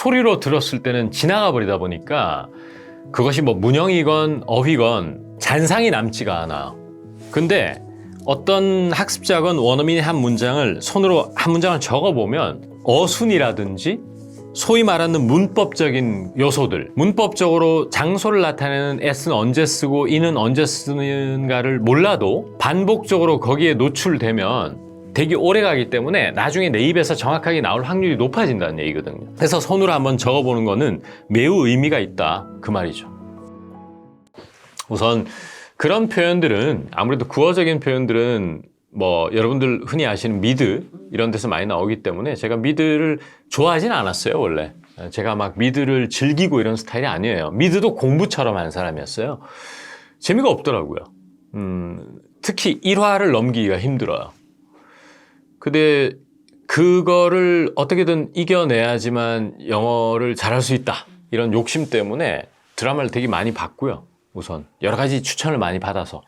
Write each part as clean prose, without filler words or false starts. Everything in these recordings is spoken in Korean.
소리로 들었을 때는 지나가 버리다 보니까 그것이 뭐 문형이건 어휘건 잔상이 남지가 않아요. 근데 어떤 학습자건 원어민의 한 문장을 손으로 한 문장을 적어보면 어순이라든지 소위 말하는 문법적인 요소들, 문법적으로 장소를 나타내는 s는 언제 쓰고 이는 언제 쓰는가를 몰라도 반복적으로 거기에 노출되면 되게 오래 가기 때문에 나중에 내 입에서 정확하게 나올 확률이 높아진다는 얘기거든요. 그래서 손으로 한번 적어보는 거는 매우 의미가 있다, 그 말이죠. 우선 그런 표현들은, 아무래도 구어적인 표현들은 뭐 여러분들 흔히 아시는 미드 이런 데서 많이 나오기 때문에 제가 미드를 좋아하진 않았어요. 원래 제가 막 미드를 즐기고 이런 스타일이 아니에요. 미드도 공부처럼 한 사람이었어요. 재미가 없더라고요. 특히 1화를 넘기기가 힘들어요. 근데 그거를 어떻게든 이겨내야지만 영어를 잘할 수 있다, 이런 욕심 때문에 드라마를 되게 많이 봤고요. 우선 여러 가지 추천을 많이 받아서.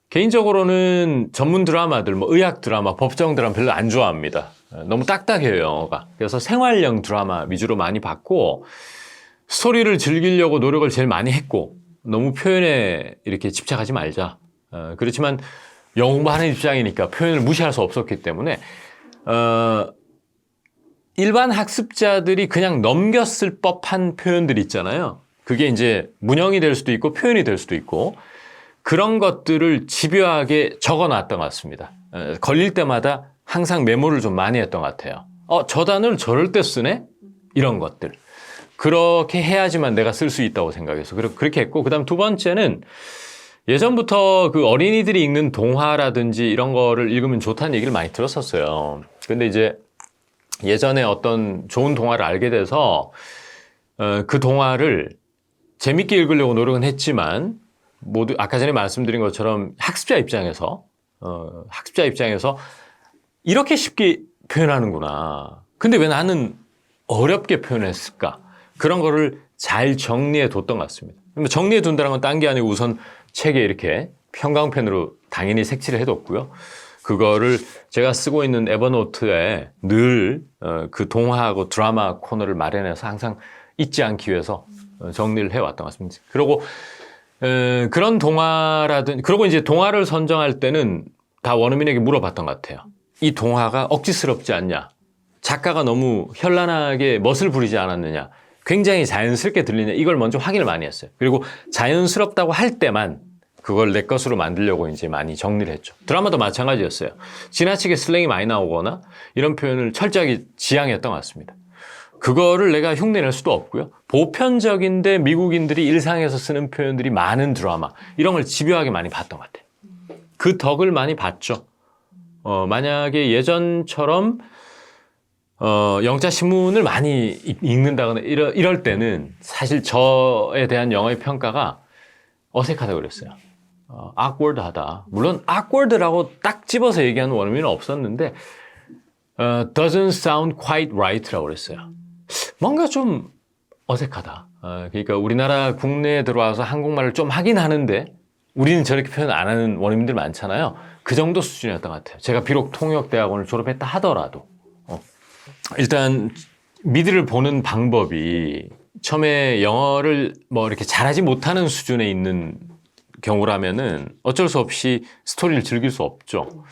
개인적으로는 전문 드라마들, 뭐 의학 드라마, 법정 드라마 별로 안 좋아합니다. 너무 딱딱해요, 영어가. 그래서 생활형 드라마 위주로 많이 봤고, 스토리를 즐기려고 노력을 제일 많이 했고, 너무 표현에 이렇게 집착하지 말자. 그렇지만 영어 공부하는 입장이니까 표현을 무시할 수 없었기 때문에 일반 학습자들이 그냥 넘겼을 법한 표현들 있잖아요. 그게 이제 문형이 될 수도 있고 표현이 될 수도 있고, 그런 것들을 집요하게 적어놨던 것 같습니다. 걸릴 때마다 항상 메모를 좀 많이 했던 것 같아요. 저 단어를 저럴 때 쓰네? 이런 것들. 그렇게 해야지만 내가 쓸 수 있다고 생각해서 그렇게 했고, 그 다음 두 번째는 예전부터 그 어린이들이 읽는 동화라든지 이런 거를 읽으면 좋다는 얘기를 많이 들었었어요. 근데 이제 예전에 어떤 좋은 동화를 알게 돼서 그 동화를 재밌게 읽으려고 노력은 했지만, 모두 아까 전에 말씀드린 것처럼 학습자 입장에서 이렇게 쉽게 표현하는구나. 근데 왜 나는 어렵게 표현했을까? 그런 거를 잘 정리해 뒀던 것 같습니다. 정리해 둔다는 건 딴 게 아니고 우선 책에 이렇게 형광펜으로 당연히 색칠을 해뒀고요. 그거를 제가 쓰고 있는 에버노트에 늘 그 동화하고 드라마 코너를 마련해서 항상 잊지 않기 위해서 정리를 해왔던 것 같습니다. 그리고 그런 그리고 이제 동화를 선정할 때는 다 원어민에게 물어봤던 것 같아요. 이 동화가 억지스럽지 않냐? 작가가 너무 현란하게 멋을 부리지 않았느냐? 굉장히 자연스럽게 들리냐? 이걸 먼저 확인을 많이 했어요. 그리고 자연스럽다고 할 때만 그걸 내 것으로 만들려고 이제 많이 정리를 했죠. 드라마도 마찬가지였어요. 지나치게 슬랭이 많이 나오거나 이런 표현을 철저하게 지양했던 것 같습니다. 그거를 내가 흉내낼 수도 없고요. 보편적인데 미국인들이 일상에서 쓰는 표현들이 많은 드라마, 이런 걸 집요하게 많이 봤던 것 같아요. 그 덕을 많이 봤죠. 만약에 예전처럼 영자 신문을 많이 읽는다거나 이럴 때는 사실 저에 대한 영어의 평가가 어색하다고 그랬어요. awkward하다. 물론 awkward라고 딱 집어서 얘기하는 원어민은 없었는데 doesn't sound quite right라고 그랬어요. 뭔가 좀 어색하다. 그러니까 우리나라 국내에 들어와서 한국말을 좀 하긴 하는데 우리는 저렇게 표현 안 하는 원어민들 많잖아요. 그 정도 수준이었던 것 같아요. 제가 비록 통역대학원을 졸업했다 하더라도. 일단 미드를 보는 방법이 처음에 영어를 뭐 이렇게 잘하지 못하는 수준에 있는 경우라면은 어쩔 수 없이 스토리를 즐길 수 없죠.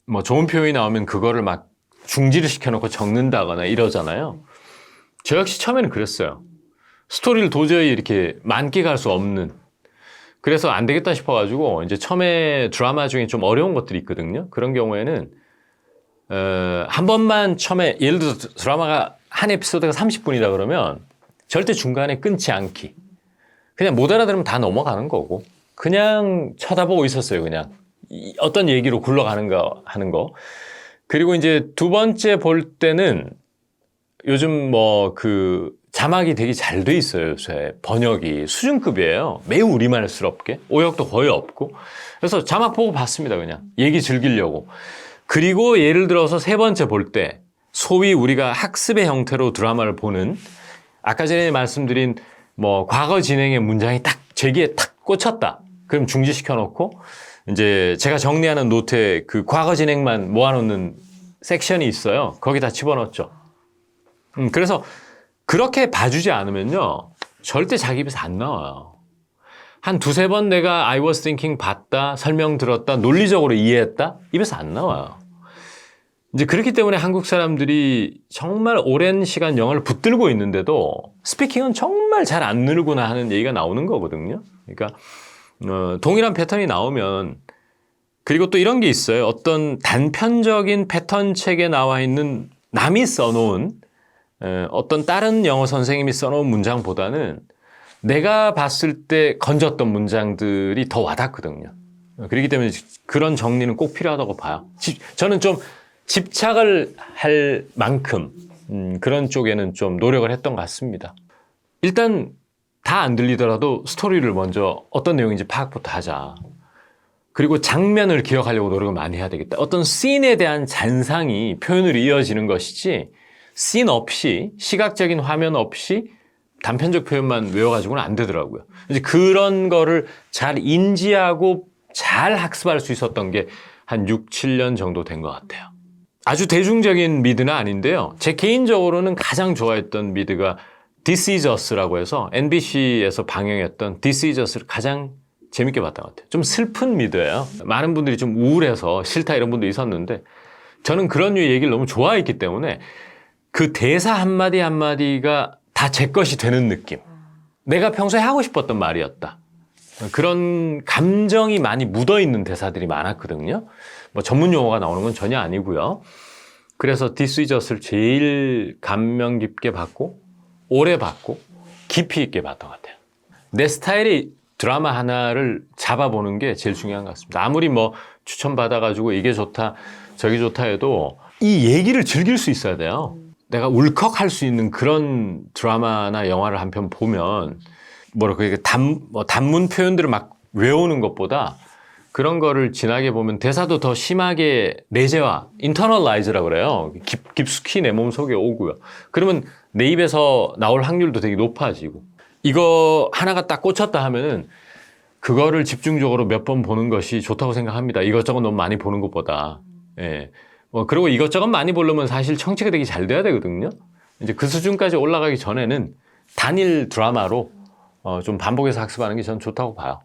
뭐 좋은 표현이 나오면 그거를 막 중지를 시켜놓고 적는다거나 이러잖아요. 저 역시 처음에는 그랬어요. 스토리를 도저히 이렇게 만끽할 수 없는. 그래서 안 되겠다 싶어가지고 이제 처음에 드라마 중에 좀 어려운 것들이 있거든요. 그런 경우에는 한 번만 처음에, 예를 들어 드라마가 한 에피소드가 30분이다 그러면 절대 중간에 끊지 않기. 그냥 못 알아들으면 다 넘어가는 거고 그냥 쳐다보고 있었어요. 그냥 어떤 얘기로 굴러가는가 하는 거. 그리고 이제 두 번째 볼 때는 요즘 뭐 그 자막이 되게 잘 돼 있어요. 요새 번역이 수준급이에요. 매우 우리말스럽게, 오역도 거의 없고. 그래서 자막 보고 봤습니다. 그냥 얘기 즐기려고. 그리고 예를 들어서 세 번째 볼 때 소위 우리가 학습의 형태로 드라마를 보는, 아까 전에 말씀드린 뭐 과거 진행의 문장이 딱 제기에 탁 꽂혔다. 그럼 중지시켜 놓고 이제 제가 정리하는 노트에 그 과거 진행만 모아놓는 섹션이 있어요. 거기다 집어넣었죠. 그래서 그렇게 봐주지 않으면요. 절대 자기 입에서 안 나와요. 한 두세 번 내가 I was thinking 봤다, 설명 들었다, 논리적으로 이해했다? 입에서 안 나와요. 이제 그렇기 때문에 한국 사람들이 정말 오랜 시간 영어를 붙들고 있는데도 스피킹은 정말 잘 안 늘구나 하는 얘기가 나오는 거거든요. 그러니까 동일한 패턴이 나오면 그리고 또 이런 게 있어요. 어떤 단편적인 패턴 책에 나와 있는 남이 써놓은 어떤 다른 영어 선생님이 써놓은 문장보다는 내가 봤을 때 건졌던 문장들이 더 와닿거든요. 그렇기 때문에 그런 정리는 꼭 필요하다고 봐요. 저는 좀 집착을 할 만큼 그런 쪽에는 좀 노력을 했던 것 같습니다. 일단 다 안 들리더라도 스토리를 먼저 어떤 내용인지 파악부터 하자. 그리고 장면을 기억하려고 노력을 많이 해야 되겠다. 어떤 씬에 대한 잔상이 표현으로 이어지는 것이지 씬 없이 시각적인 화면 없이 단편적 표현만 외워가지고는 안 되더라고요. 이제 그런 거를 잘 인지하고 잘 학습할 수 있었던 게 한 6, 7년 정도 된 것 같아요. 아주 대중적인 미드는 아닌데요. 제 개인적으로는 가장 좋아했던 미드가 This Is Us라고 해서 NBC에서 방영했던 This Is Us를 가장 재밌게 봤던 것 같아요. 좀 슬픈 미드예요. 많은 분들이 좀 우울해서 싫다 이런 분도 있었는데 저는 그런 류의 얘기를 너무 좋아했기 때문에 그 대사 한마디 한마디가 다 제 것이 되는 느낌. 내가 평소에 하고 싶었던 말이었다. 그런 감정이 많이 묻어있는 대사들이 많았거든요. 뭐 전문 용어가 나오는 건 전혀 아니고요. 그래서 This Is Us를 제일 감명 깊게 봤고 오래 봤고 깊이 있게 봤던 것 같아요. 내 스타일이 드라마 하나를 잡아보는 게 제일 중요한 것 같습니다. 아무리 뭐 추천받아가지고 이게 좋다 저기 좋다 해도 이 얘기를 즐길 수 있어야 돼요. 내가 울컥할 수 있는 그런 드라마나 영화를 한 편 보면 단문 표현들을 막 외우는 것보다 그런 거를 지나게 보면 대사도 더 심하게 내재화, internalize라고 그래요. 깊숙이 내 몸속에 오고요. 그러면 내 입에서 나올 확률도 되게 높아지고 이거 하나가 딱 꽂혔다 하면은 그거를 집중적으로 몇 번 보는 것이 좋다고 생각합니다. 이것저것 너무 많이 보는 것보다. 예. 그리고 이것저것 많이 보려면 사실 청취가 되게 잘 돼야 되거든요. 이제 그 수준까지 올라가기 전에는 단일 드라마로 좀 반복해서 학습하는 게 저는 좋다고 봐요.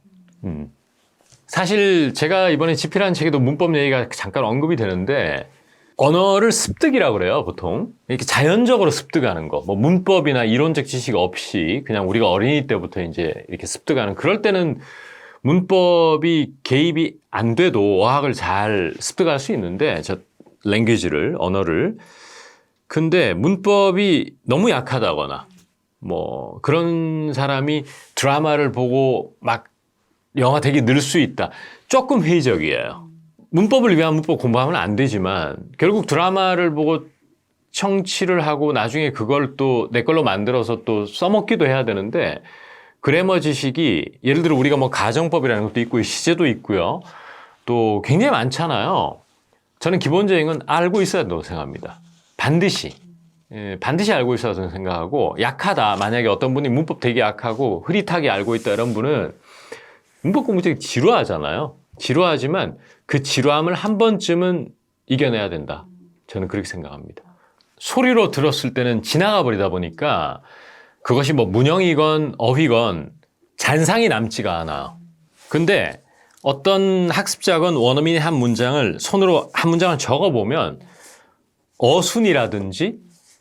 사실 제가 이번에 집필한 책에도 문법 얘기가 잠깐 언급이 되는데 언어를 습득이라고 그래요, 보통. 이렇게 자연적으로 습득하는 거. 뭐 문법이나 이론적 지식 없이 그냥 우리가 어린이 때부터 이제 이렇게 습득하는 그럴 때는 문법이 개입이 안 돼도 어학을 잘 습득할 수 있는데 랭귀지를, 언어를. 근데 문법이 너무 약하다거나 뭐 그런 사람이 드라마를 보고 막 영화 되게 늘 수 있다. 조금 회의적이에요. 문법을 위한 문법 공부하면 안 되지만 결국 드라마를 보고 청취를 하고 나중에 그걸 또 내 걸로 만들어서 또 써먹기도 해야 되는데 그래머 지식이 예를 들어 우리가 뭐 가정법이라는 것도 있고 시제도 있고요. 또 굉장히 많잖아요. 저는 기본적인 건 알고 있어야 된다고 생각합니다. 반드시 알고 있어야 된다고 생각하고 약하다. 만약에 어떤 분이 문법 되게 약하고 흐릿하게 알고 있다 이런 분은 문법 공부 되게 지루하잖아요. 지루하지만 그 지루함을 한 번쯤은 이겨내야 된다. 저는 그렇게 생각합니다. 소리로 들었을 때는 지나가 버리다 보니까 그것이 뭐 문형이건 어휘건 잔상이 남지가 않아요. 근데 어떤 학습자건 원어민의 한 문장을 손으로 한 문장을 적어보면 어순이라든지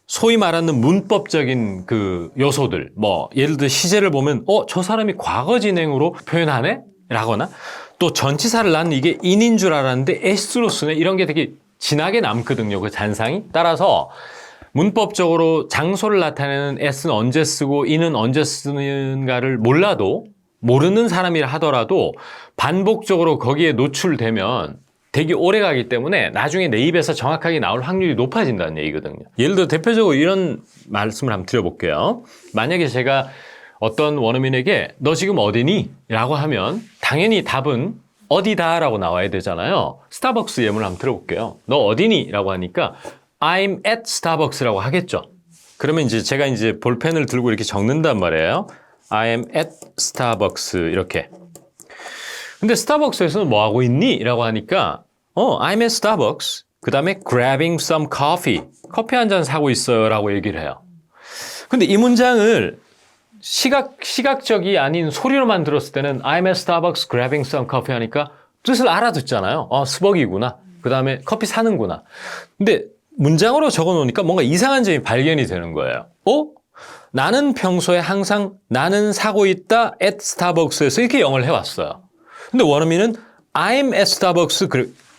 소위 말하는 문법적인 그 요소들, 뭐 예를 들어 시제를 보면 저 사람이 과거 진행으로 표현하네? 라거나 또 전치사를 난 이게 in인 줄 알았는데 s로 쓰네? 이런 게 되게 진하게 남거든요. 그 잔상이. 따라서 문법적으로 장소를 나타내는 s는 언제 쓰고 in은 언제 쓰는가를 몰라도 모르는 사람이라 하더라도 반복적으로 거기에 노출되면 되게 오래 가기 때문에 나중에 내 입에서 정확하게 나올 확률이 높아진다는 얘기거든요. 예를 들어 대표적으로 이런 말씀을 한번 드려볼게요. 만약에 제가 어떤 원어민에게 너 지금 어디니? 라고 하면 당연히 답은 어디다 라고 나와야 되잖아요. 스타벅스 예문을 한번 들어볼게요. 너 어디니? 라고 하니까 I'm at Starbucks라고 하겠죠. 그러면 이제 제가 이제 볼펜을 들고 이렇게 적는단 말이에요. I am at Starbucks 이렇게. 근데 스타벅스에서는 뭐 하고 있니? 라고 하니까 I'm at Starbucks. 그 다음에 grabbing some coffee. 커피 한 잔 사고 있어요 라고 얘기를 해요. 근데 이 문장을 시각적이 아닌 소리로만 들었을 때는 I'm at Starbucks grabbing some coffee 하니까 뜻을 알아듣잖아요. 스벅이구나. 그 다음에 커피 사는구나. 근데 문장으로 적어 놓으니까 뭔가 이상한 점이 발견이 되는 거예요. 나는 평소에 항상 나는 사고 있다 at Starbucks에서 이렇게 영어를 해왔어요. 근데 원어민은 I'm at Starbucks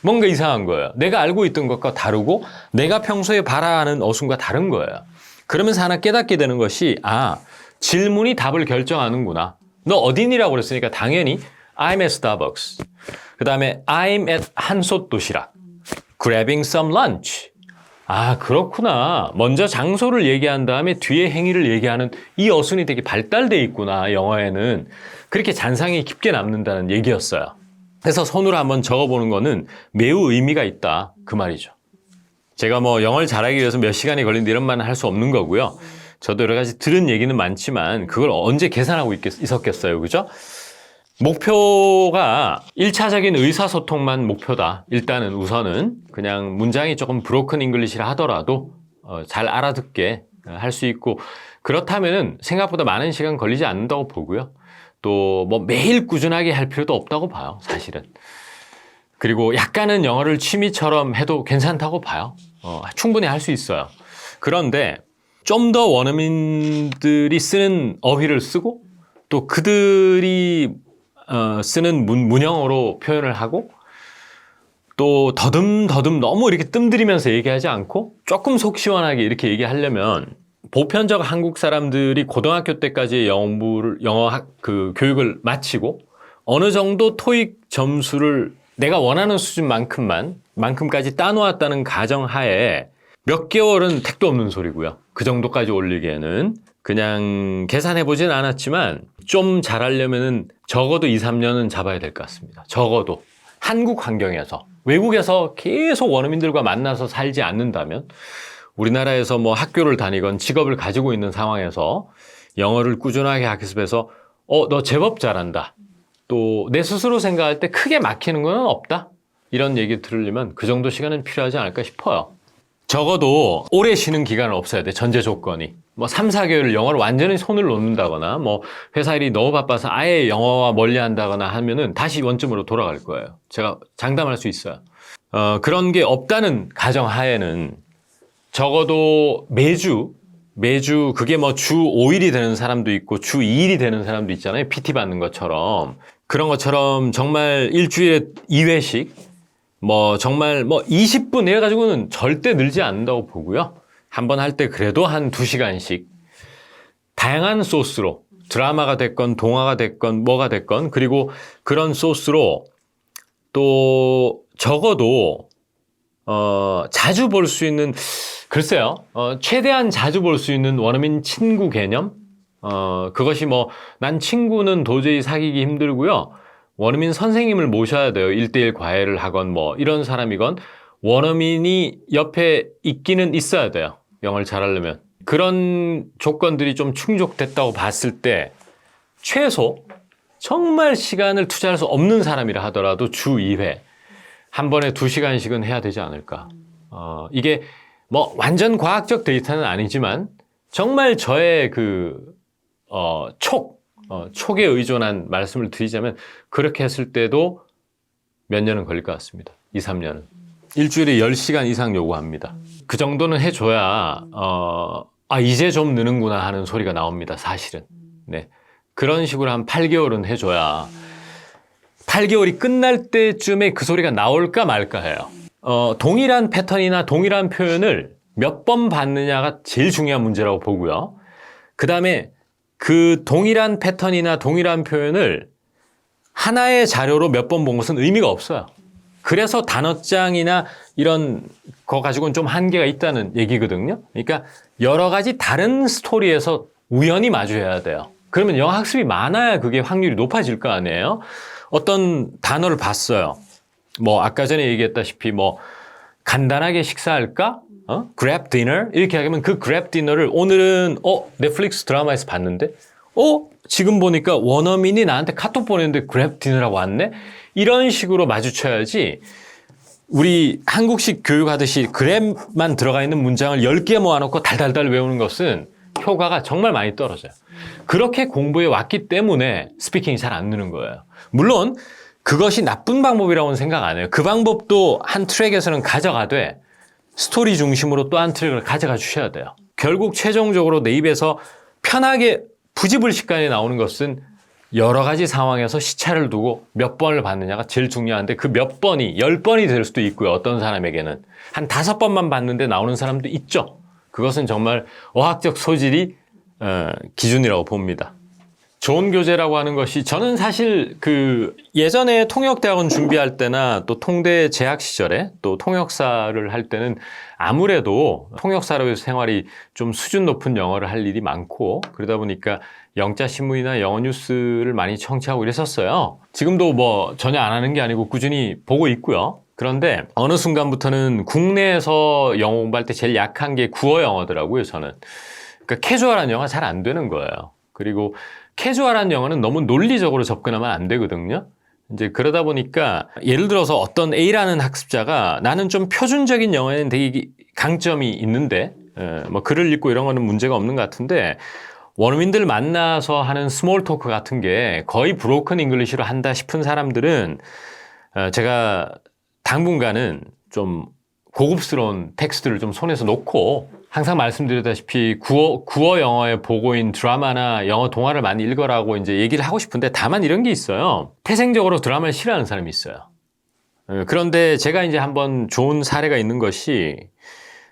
뭔가 이상한 거예요. 내가 알고 있던 것과 다르고 내가 평소에 바라하는 어순과 다른 거예요. 그러면서 하나 깨닫게 되는 것이 질문이 답을 결정하는구나. 너 어딘이라고 그랬으니까 당연히 I'm at Starbucks. 그 다음에 I'm at 한솥 도시락. Grabbing some lunch. 그렇구나. 먼저 장소를 얘기한 다음에 뒤에 행위를 얘기하는 이 어순이 되게 발달돼 있구나. 영어에는. 그렇게 잔상이 깊게 남는다는 얘기였어요. 그래서 손으로 한번 적어보는 거는 매우 의미가 있다. 그 말이죠. 제가 영어를 잘하기 위해서 몇 시간이 걸린다 이런 말은 할 수 없는 거고요. 저도 여러 가지 들은 얘기는 많지만 그걸 언제 계산하고 있었겠어요. 그죠? 목표가 1차적인 의사소통만 목표다. 일단은 우선은 그냥 문장이 조금 브로큰 잉글리시라 하더라도 잘 알아듣게 할 수 있고 그렇다면은 생각보다 많은 시간 걸리지 않는다고 보고요. 또 매일 꾸준하게 할 필요도 없다고 봐요. 사실은. 그리고 약간은 영어를 취미처럼 해도 괜찮다고 봐요. 충분히 할 수 있어요. 그런데 좀 더 원어민들이 쓰는 어휘를 쓰고 또 그들이 쓰는 문형으로 표현을 하고 또 더듬더듬 너무 이렇게 뜸들이면서 얘기하지 않고 조금 속 시원하게 이렇게 얘기하려면 보편적 한국 사람들이 고등학교 때까지의 영어 교육을 마치고 어느 정도 토익 점수를 내가 원하는 수준만큼까지 따놓았다는 가정하에 몇 개월은 택도 없는 소리고요. 그 정도까지 올리기에는 그냥 계산해보진 않았지만 좀 잘하려면은 적어도 2, 3년은 잡아야 될 것 같습니다. 적어도 한국 환경에서 외국에서 계속 원어민들과 만나서 살지 않는다면 우리나라에서 학교를 다니건 직업을 가지고 있는 상황에서 영어를 꾸준하게 학습해서 너 제법 잘한다. 또 내 스스로 생각할 때 크게 막히는 건 없다. 이런 얘기 들으려면 그 정도 시간은 필요하지 않을까 싶어요. 적어도 오래 쉬는 기간은 없어야 돼. 전제 조건이. 3, 4개월 영어를 완전히 손을 놓는다거나 회사 일이 너무 바빠서 아예 영어와 멀리 한다거나 하면은 다시 원점으로 돌아갈 거예요. 제가 장담할 수 있어요. 그런 게 없다는 가정하에는 적어도 매주 그게 주 5일이 되는 사람도 있고 주 2일이 되는 사람도 있잖아요. PT 받는 것처럼. 그런 것처럼 정말 일주일에 2회씩 정말 20분 이래가지고는 절대 늘지 않는다고 보고요. 한번 할 때 그래도 한 2시간씩 다양한 소스로 드라마가 됐건 동화가 됐건 뭐가 됐건 그리고 그런 소스로 또 적어도 자주 볼 수 있는 글쎄요. 최대한 자주 볼 수 있는 원어민 친구 개념? 그것이 난 친구는 도저히 사귀기 힘들고요. 원어민 선생님을 모셔야 돼요. 1:1 과외를 하건 이런 사람이건 원어민이 옆에 있기는 있어야 돼요. 영어를 잘하려면. 그런 조건들이 좀 충족됐다고 봤을 때 최소 정말 시간을 투자할 수 없는 사람이라 하더라도 주 2회 한 번에 2시간씩은 해야 되지 않을까. 이게 완전 과학적 데이터는 아니지만 정말 저의 촉에 의존한 말씀을 드리자면 그렇게 했을 때도 몇 년은 걸릴 것 같습니다. 2, 3년은. 일주일에 10시간 이상 요구합니다. 그 정도는 해줘야 이제 좀 느는구나 하는 소리가 나옵니다. 사실은. 네. 그런 식으로 한 8개월은 해줘야 8개월이 끝날 때쯤에 그 소리가 나올까 말까 해요. 동일한 패턴이나 동일한 표현을 몇 번 받느냐가 제일 중요한 문제라고 보고요. 그 다음에 그 동일한 패턴이나 동일한 표현을 하나의 자료로 몇 번 본 것은 의미가 없어요. 그래서 단어장이나 이런 거 가지고는 좀 한계가 있다는 얘기거든요. 그러니까 여러 가지 다른 스토리에서 우연히 마주해야 돼요. 그러면 영어 학습이 많아야 그게 확률이 높아질 거 아니에요. 어떤 단어를 봤어요. 아까 전에 얘기했다시피 간단하게 식사할까? grab dinner? 이렇게 하면 그 grab dinner를 오늘은 넷플릭스 드라마에서 봤는데 지금 보니까 원어민이 나한테 카톡 보냈는데 grab dinner라고 왔네? 이런 식으로 마주쳐야지 우리 한국식 교육하듯이 grab만 들어가 있는 문장을 10개 모아놓고 달달달 외우는 것은 효과가 정말 많이 떨어져요. 그렇게 공부해 왔기 때문에 스피킹이 잘 안 느는 거예요. 물론 그것이 나쁜 방법이라고는 생각 안 해요. 그 방법도 한 트랙에서는 가져가되 스토리 중심으로 또 한 트랙을 가져가 주셔야 돼요. 결국 최종적으로 내 입에서 편하게 부지불식간에 나오는 것은 여러 가지 상황에서 시차를 두고 몇 번을 받느냐가 제일 중요한데 그 몇 번이 10번이 될 수도 있고요. 어떤 사람에게는 한 5번만 받는데 나오는 사람도 있죠. 그것은 정말 어학적 소질이 기준이라고 봅니다. 좋은 교재라고 하는 것이 저는 사실 그 예전에 통역대학원 준비할 때나 또 통대 재학 시절에 또 통역사를 할 때는 아무래도 통역사로서 생활이 좀 수준 높은 영어를 할 일이 많고 그러다 보니까 영자 신문이나 영어 뉴스를 많이 청취하고 이랬었어요. 지금도 뭐 전혀 안 하는 게 아니고 꾸준히 보고 있고요. 그런데 어느 순간부터는 국내에서 영어 공부할 때 제일 약한 게 구어 영어더라고요, 저는. 그러니까 캐주얼한 영어가 잘 안 되는 거예요. 그리고 캐주얼한 영어는 너무 논리적으로 접근하면 안 되거든요. 이제 그러다 보니까 예를 들어서 어떤 A라는 학습자가 나는 좀 표준적인 영어에는 되게 강점이 있는데 뭐 글을 읽고 이런 거는 문제가 없는 것 같은데 원어민들 만나서 하는 스몰 토크 같은 게 거의 브로큰 잉글리시로 한다 싶은 사람들은 제가 당분간은 좀 고급스러운 텍스트를 좀 손에서 놓고 항상 말씀드렸다시피 구어 영어의 보고인 드라마나 영어 동화를 많이 읽어라고 이제 얘기를 하고 싶은데 다만 이런 게 있어요. 태생적으로 드라마를 싫어하는 사람이 있어요. 그런데 제가 이제 한번 좋은 사례가 있는 것이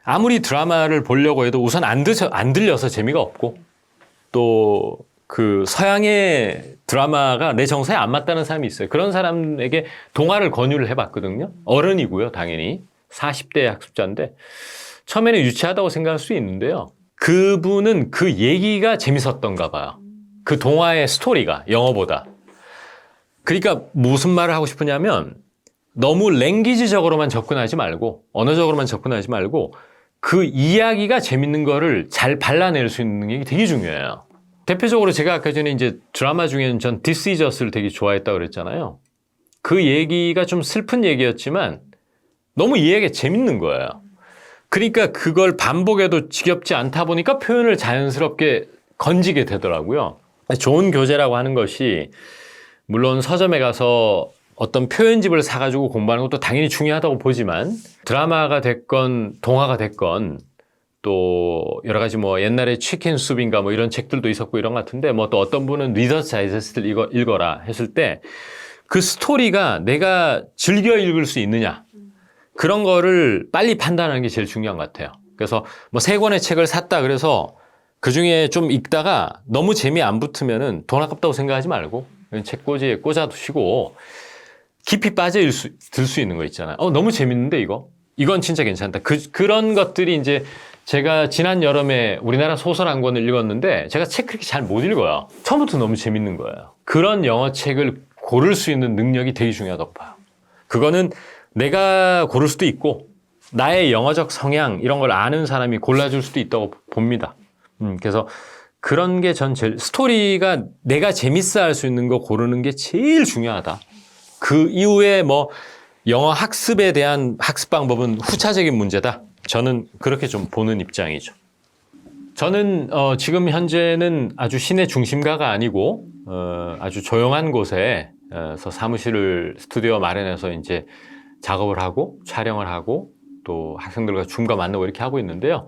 아무리 드라마를 보려고 해도 우선 안 들려서 재미가 없고 또 그 서양의 드라마가 내 정서에 안 맞다는 사람이 있어요. 그런 사람에게 동화를 권유를 해봤거든요. 어른이고요, 당연히. 40대 학습자인데 처음에는 유치하다고 생각할 수 있는데요. 그분은 그 얘기가 재밌었던가 봐요. 그 동화의 스토리가 영어보다. 그러니까 무슨 말을 하고 싶으냐면 너무 랭귀지적으로만 접근하지 말고 언어적으로만 접근하지 말고 그 이야기가 재밌는 거를 잘 발라낼 수 있는 능력이 되게 중요해요. 대표적으로 제가 아까 전에 이제 드라마 중에는 전 This Is Us를 되게 좋아했다고 그랬잖아요. 그 얘기가 좀 슬픈 얘기였지만 너무 이 얘기가 재밌는 거예요. 그러니까 그걸 반복해도 지겹지 않다 보니까 표현을 자연스럽게 건지게 되더라고요. 좋은 교재라고 하는 것이 물론 서점에 가서 어떤 표현집을 사가지고 공부하는 것도 당연히 중요하다고 보지만 드라마가 됐건 동화가 됐건 또 여러 가지 뭐 옛날에 치킨 숲인가 뭐 이런 책들도 있었고 이런 것 같은데 뭐 또 어떤 분은 리더스 다이제스트를 읽어라 했을 때 그 스토리가 내가 즐겨 읽을 수 있느냐 그런 거를 빨리 판단하는 게 제일 중요한 것 같아요. 그래서 뭐 3권의 책을 샀다 그래서 그 중에 좀 읽다가 너무 재미 안 붙으면은 돈 아깝다고 생각하지 말고 책꽂이에 꽂아두시고 깊이 빠져 들 수 있는 거 있잖아요. 너무 재밌는데 이건 진짜 괜찮다. 그런 것들이 이제 제가 지난 여름에 우리나라 소설 한 권을 읽었는데 제가 책 그렇게 잘 못 읽어요. 처음부터 너무 재밌는 거예요. 그런 영어 책을 고를 수 있는 능력이 되게 중요하다고 봐요. 그거는 내가 고를 수도 있고 나의 영어적 성향 이런 걸 아는 사람이 골라줄 수도 있다고 봅니다. 그래서 그런 게 전 제일 스토리가 내가 재밌어 할 수 있는 거 고르는 게 제일 중요하다. 그 이후에 뭐 영어 학습에 대한 학습 방법은 후차적인 문제다. 저는 그렇게 좀 보는 입장이죠. 저는 지금 현재는 아주 시내 중심가가 아니고 아주 조용한 곳에서 스튜디오 마련해서 이제 작업을 하고 촬영을 하고 또 학생들과 줌과 만나고 이렇게 하고 있는데요.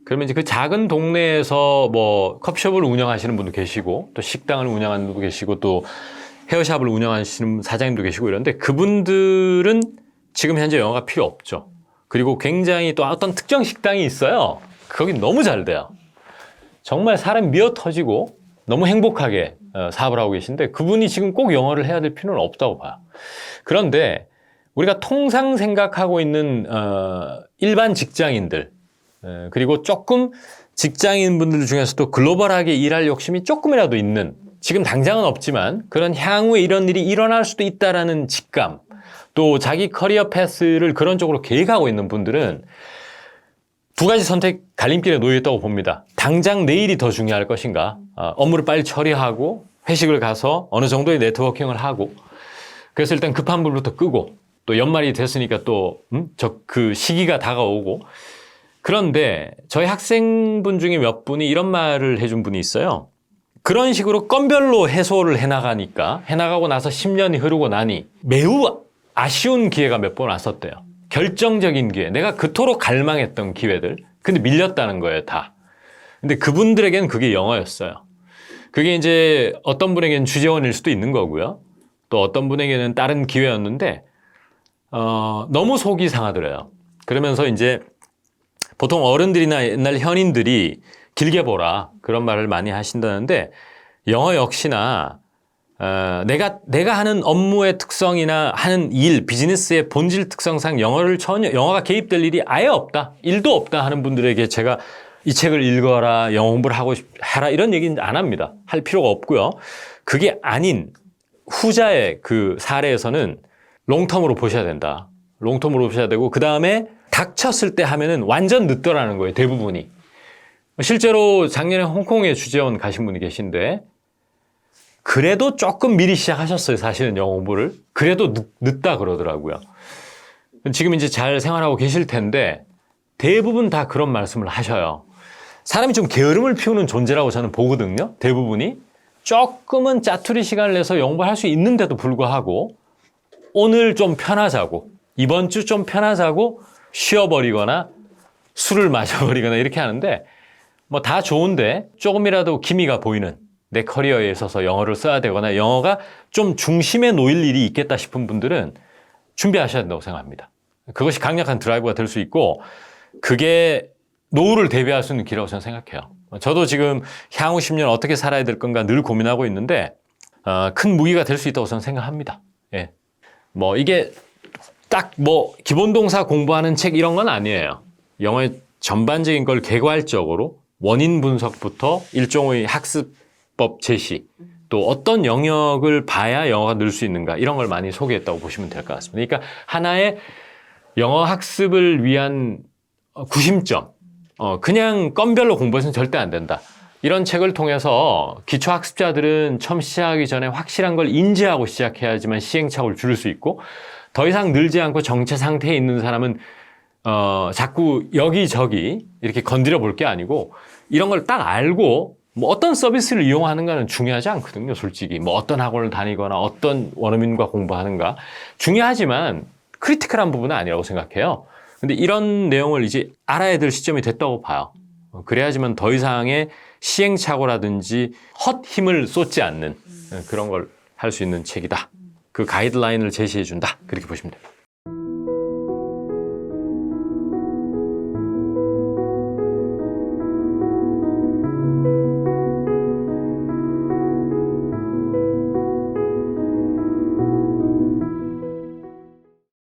그러면 이제 그 작은 동네에서 뭐 커피숍을 운영하시는 분도 계시고 또 식당을 운영하는 분도 계시고 또 헤어샵을 운영하시는 사장님도 계시고 이런데 그분들은 지금 현재 영어가 필요 없죠. 그리고 굉장히 또 어떤 특정 식당이 있어요. 거기 너무 잘 돼요. 정말 사람 미어 터지고 너무 행복하게 사업을 하고 계신데 그분이 지금 꼭 영어를 해야 될 필요는 없다고 봐요. 그런데 우리가 통상 생각하고 있는 일반 직장인들 그리고 조금 직장인분들 중에서도 글로벌하게 일할 욕심이 조금이라도 있는 지금 당장은 없지만 그런 향후에 이런 일이 일어날 수도 있다라는 직감 또 자기 커리어 패스를 그런 쪽으로 계획하고 있는 분들은 두 가지 선택 갈림길에 놓여 있다고 봅니다. 당장 내일이 더 중요할 것인가 업무를 빨리 처리하고 회식을 가서 어느 정도의 네트워킹을 하고 그래서 일단 급한 불부터 끄고 또 연말이 됐으니까 또 그 시기가 다가오고 그런데 저희 학생분 중에 몇 분이 이런 말을 해준 분이 있어요. 그런 식으로 건별로 해소를 해나가고 나서 10년이 흐르고 나니 매우 아쉬운 기회가 몇 번 왔었대요. 결정적인 기회. 내가 그토록 갈망했던 기회들. 근데 밀렸다는 거예요, 다. 근데 그분들에게는 그게 영어였어요. 그게 이제 어떤 분에게는 주재원일 수도 있는 거고요. 또 어떤 분에게는 다른 기회였는데, 너무 속이 상하더래요. 그러면서 이제 보통 어른들이나 옛날 현인들이 길게 보라. 그런 말을 많이 하신다는데, 영어 역시나 내가 하는 업무의 특성이나 하는 일, 비즈니스의 본질 특성상 영어가 개입될 일이 아예 없다. 일도 없다 하는 분들에게 제가 이 책을 읽어라, 영어 공부를 하라 이런 얘기는 안 합니다. 할 필요가 없고요. 그게 아닌 후자의 그 사례에서는 롱텀으로 보셔야 된다. 롱텀으로 보셔야 되고 그 다음에 닥쳤을 때 하면은 완전 늦더라는 거예요. 대부분이. 실제로 작년에 홍콩에 주재원 가신 분이 계신데 그래도 조금 미리 시작하셨어요. 사실은 영어 공부를. 그래도 늦다 그러더라고요. 지금 이제 잘 생활하고 계실 텐데 대부분 다 그런 말씀을 하셔요. 사람이 좀 게으름을 피우는 존재라고 저는 보거든요. 대부분이. 조금은 짜투리 시간을 내서 영어 공부할 수 있는데도 불구하고 오늘 좀 편하자고 이번 주 좀 편하자고 쉬어버리거나 술을 마셔버리거나 이렇게 하는데 뭐 다 좋은데 조금이라도 기미가 보이는 내 커리어에 있어서 영어를 써야 되거나 영어가 좀 중심에 놓일 일이 있겠다 싶은 분들은 준비하셔야 된다고 생각합니다. 그것이 강력한 드라이브가 될 수 있고 그게 노후를 대비할 수 있는 길이라고 저는 생각해요. 저도 지금 향후 10년 어떻게 살아야 될 건가 늘 고민하고 있는데 큰 무기가 될 수 있다고 저는 생각합니다. 예. 뭐 이게 딱 뭐 기본동사 공부하는 책 이런 건 아니에요. 영어의 전반적인 걸 개괄적으로 원인 분석부터 일종의 학습법 제시 또 어떤 영역을 봐야 영어가 늘 수 있는가 이런 걸 많이 소개했다고 보시면 될 것 같습니다. 그러니까 하나의 영어 학습을 위한 구심점 그냥 건별로 공부해서는 절대 안 된다. 이런 책을 통해서 기초학습자들은 처음 시작하기 전에 확실한 걸 인지하고 시작해야지만 시행착오를 줄일 수 있고 더 이상 늘지 않고 정체 상태에 있는 사람은 자꾸 여기저기 이렇게 건드려 볼 게 아니고 이런 걸 딱 알고 뭐 어떤 서비스를 이용하는가는 중요하지 않거든요. 솔직히 뭐 어떤 학원을 다니거나 어떤 원어민과 공부하는가 중요하지만 크리티컬한 부분은 아니라고 생각해요. 근데 이런 내용을 이제 알아야 될 시점이 됐다고 봐요. 그래야지만 더 이상의 시행착오라든지 헛 힘을 쏟지 않는 그런 걸 할 수 있는 책이다. 그 가이드라인을 제시해 준다. 그렇게 보시면 됩니다.